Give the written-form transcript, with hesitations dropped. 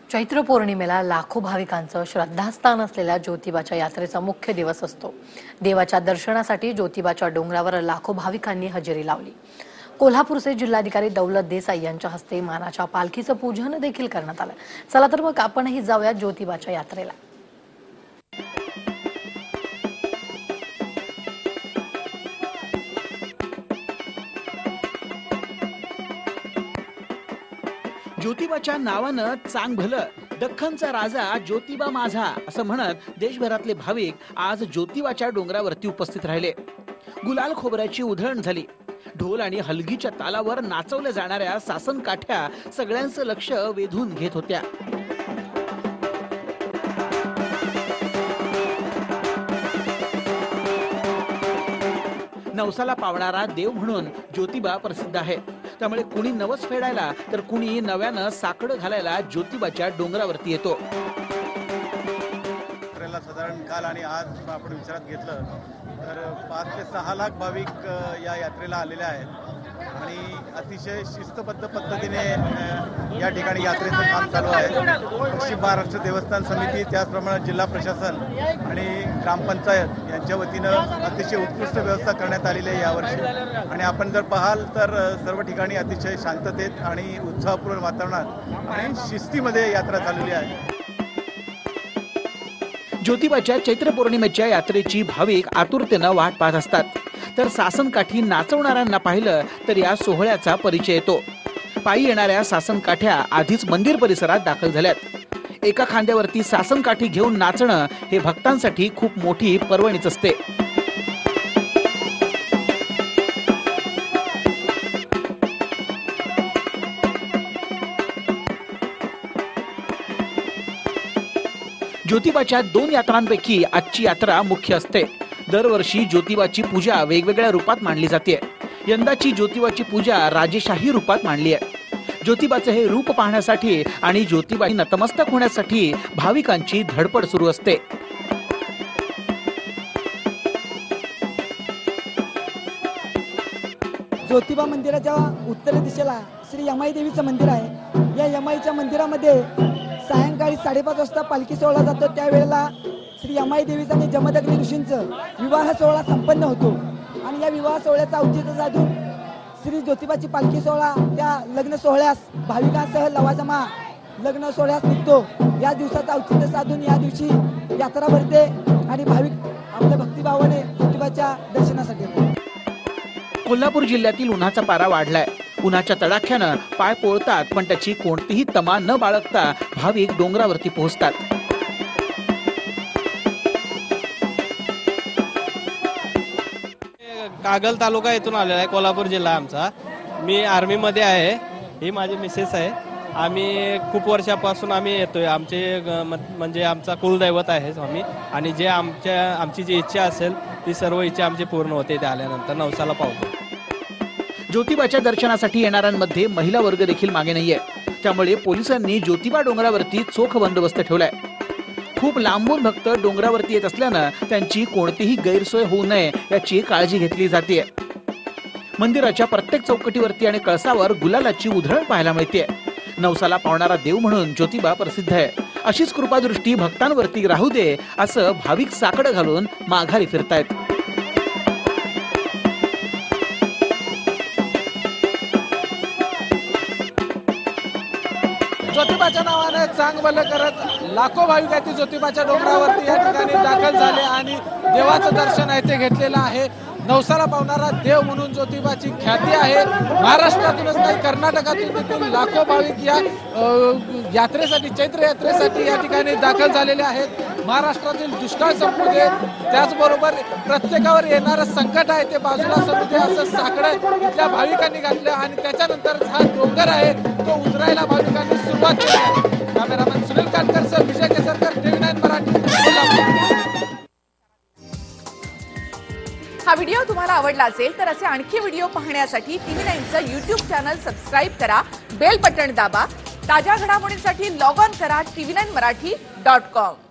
चैत्र पौर्णिमेला लाखो भाविकांचं श्रद्धास्थान असलेल्या ज्योतिबाच्या यात्रेचा मुख्य दिवस असतो। देवाच्या दर्शनासाठी ज्योतिबाच्या डोंगरावर लाखो भाविकांनी हजेरी लावली। कोल्हापूरचे जिल्हाधिकारी दौलत देसाई यांच्या हस्ते मानाच्या पालखीचं पूजन देखील करण्यात आलं। चला तर मग आपणही जाऊया ज्योतिबाच्या यात्रेला। ज्योतिबाच्या नावानं चांग भलं, दख्खनचा राजा ज्योतिबा माझा असं म्हणत देशभरातले भाविक आज ज्योतिबाच्या डोंगरावरती उपस्थित राहिले। गुलाल खोबऱ्याची उधळण झाली। ढोल आणि हलगीच्या तालावर नाचवल्या जाणाऱ्या सासन काठ्या सगळ्यांचं लक्ष वेधून घेत होत्या। नवसाला पावणारा देव म्हणून ज्योतिबा प्रसिद्ध आहे। त्यामुळे कुणी नवस फेडायला तर कुणी नव्यानं साकडं घालायला ज्योतिबाच्या डोंगरावरती येतो। साधारण काल आणि आज आपण विचारात घेतलं तर 5 ते 6 लाख भाविक या यात्रेला आलेले आहेत आणि अतिशय शिस्तबद्ध पद्धतीने या ठिकाणी यात्रेचं काम चालू आहे। पश्चिम महाराष्ट्र देवस्थान समिती, त्याचप्रमाणे जिल्हा प्रशासन आणि ग्रामपंचायत यांच्या वतीनं अतिशय उत्कृष्ट व्यवस्था करण्यात आलेली आहे यावर्षी। आणि आपण जर पाहाल तर सर्व ठिकाणी अतिशय शांततेत आणि उत्साहपूर्ण वातावरणात आणि शिस्तीमध्ये यात्रा चाललेली आहे। ज्योतिबाच्या चैत्र पौर्णिमेच्या यात्रेची भाविक आतुरतेनं वाट पाहत असतात। तर सासनकाठी नाचवणाऱ्यांना पाहिलं तर या सोहळ्याचा परिचय येतो। पायी येणाऱ्या सासनकाठ्या आधीच मंदिर परिसरात दाखल झाल्यात। एका खांद्यावरती सासनकाठी घेऊन नाचणं हे भक्तांसाठी खूप मोठी पर्वणीच असते। ज्योतिबाच्या 2 यात्रांपैकी आजची यात्रा मुख्य असते। दरवर्षी ज्योतिबाची पूजा वेगवेगळ्या रूपात मांडली जाते। यंदाची ज्योतिबाची पूजा राजेशाही रूपात मांडली आहे। ज्योतिबाचे हे रूप पाहण्यासाठी आणि ज्योतिबाई नतमस्तक होण्यासाठी भाविकांची धडपड सुरू असते। ज्योतिबा मंदिराच्या उत्तर दिशेला श्री यमाई देवीचं मंदिर आहे। या यमाईच्या मंदिरामध्ये सायंकाळी 5:30 वाजता पालखी सोहळा जातो। त्यावेळेला श्री यमाई देवीचा आणि जमदग्नी ऋषींचं विवाह सोहळा संपन्न होतो आणि या विवाह सोहळ्याचा औचित्य साधून श्री ज्योतिबाची पालखी सोहळा त्या लग्न सोहळ्यास भाविकांसह लवाजमा लग्न सोहळ्यास निघतो। या दिवसाचा औचित्य साधून या दिवशी यात्रा भरते आणि भाविक आपल्या भक्तिभावाने ज्योतिबाच्या दर्शनासाठी येतात। कोल्हापूर जिल्ह्यातील उन्हाचा पारा वाढलाय। उन्हाच्या तडाख्यानं पाय पोळतात, पण त्याची कोणतीही तमा न बाळगता भाविक डोंगरावरती पोहोचतात। कागल तालुका येथून आलेला आहे, कोल्हापूर जिल्हा आमचा। मी आर्मी मध्ये आहे, ही माझी मिसेस आहे। आम्ही खूप वर्षापासून आम्ही येतोय। आमचे म्हणजे आमचा कुलदैवत आहे स्वामी, आणि जे आमची जी इच्छा असेल ती सर्व इच्छा आमची पूर्ण होते इथे आल्यानंतर, नवसाला पावतो। ज्योतिबाच्या दर्शनासाठी येणाऱ्यांमध्ये महिला वर्ग देखील मागे नाहीये। त्यामुळे पोलिसांनी ज्योतिबा डोंगरावरती चोख बंदोबस्त ठेवलाय। खूप लांबून भक्त डोंगरावरती येत असल्यानं त्यांची कोणतीही गैरसोय होऊ नये याची काळजी घेतली जाते। मंदिराच्या प्रत्येक चौकटीवरती आणि कळसावर गुलालाची उधळण पाहायला मिळते। नवसाला पावणारा देव म्हणून ज्योतिबा प्रसिद्ध आहे। अशीच कृपादृष्टी भक्तांवरती राहू दे असं भाविक साकडं घालून माघारी फिरतायत। ज्योतिबाच्या नावाने चांग भलं करत लाखो भाविक ज्योतिबाच्या डोंगरावरती या ठिकाणी दाखल झाले आणि देवाचं दर्शन आहे ते घेतलेलं आहे। नवसाला पावणारा देव म्हणून ज्योतिबाची ख्याती आहे। महाराष्ट्रातूनच नाही, कर्नाटकातून देखील लाखो भाविक या यात्रेसाठी, चैत्र यात्रेसाठी या ठिकाणी दाखल झालेले आहेत। महाराष्ट्रातील दुष्काळ संपू दे, त्याचबरोबर प्रत्येकावर येणारं संकट आहे ते बाजूला सरू दे असं साकडं इथल्या भाविकांनी घातलं आणि त्याच्यानंतर हा डोंगर आहे तो उतरायला भाविकांनी सुरुवात केली आहे। कॅमेरामॅन सुनील काटकरसह विजय केसरकर, TV9 मराठी, कोल्हापूर। हा व्हिडिओ तुम्हाला आवडला असेल तर असे आणखी व्हिडिओ पाहण्यासाठी TV9चं YouTube चॅनल सबस्क्राइब करा, बेल बटन दाबा। ताज्या घडामोडींसाठी लॉग ऑन करा tv9marathi.com।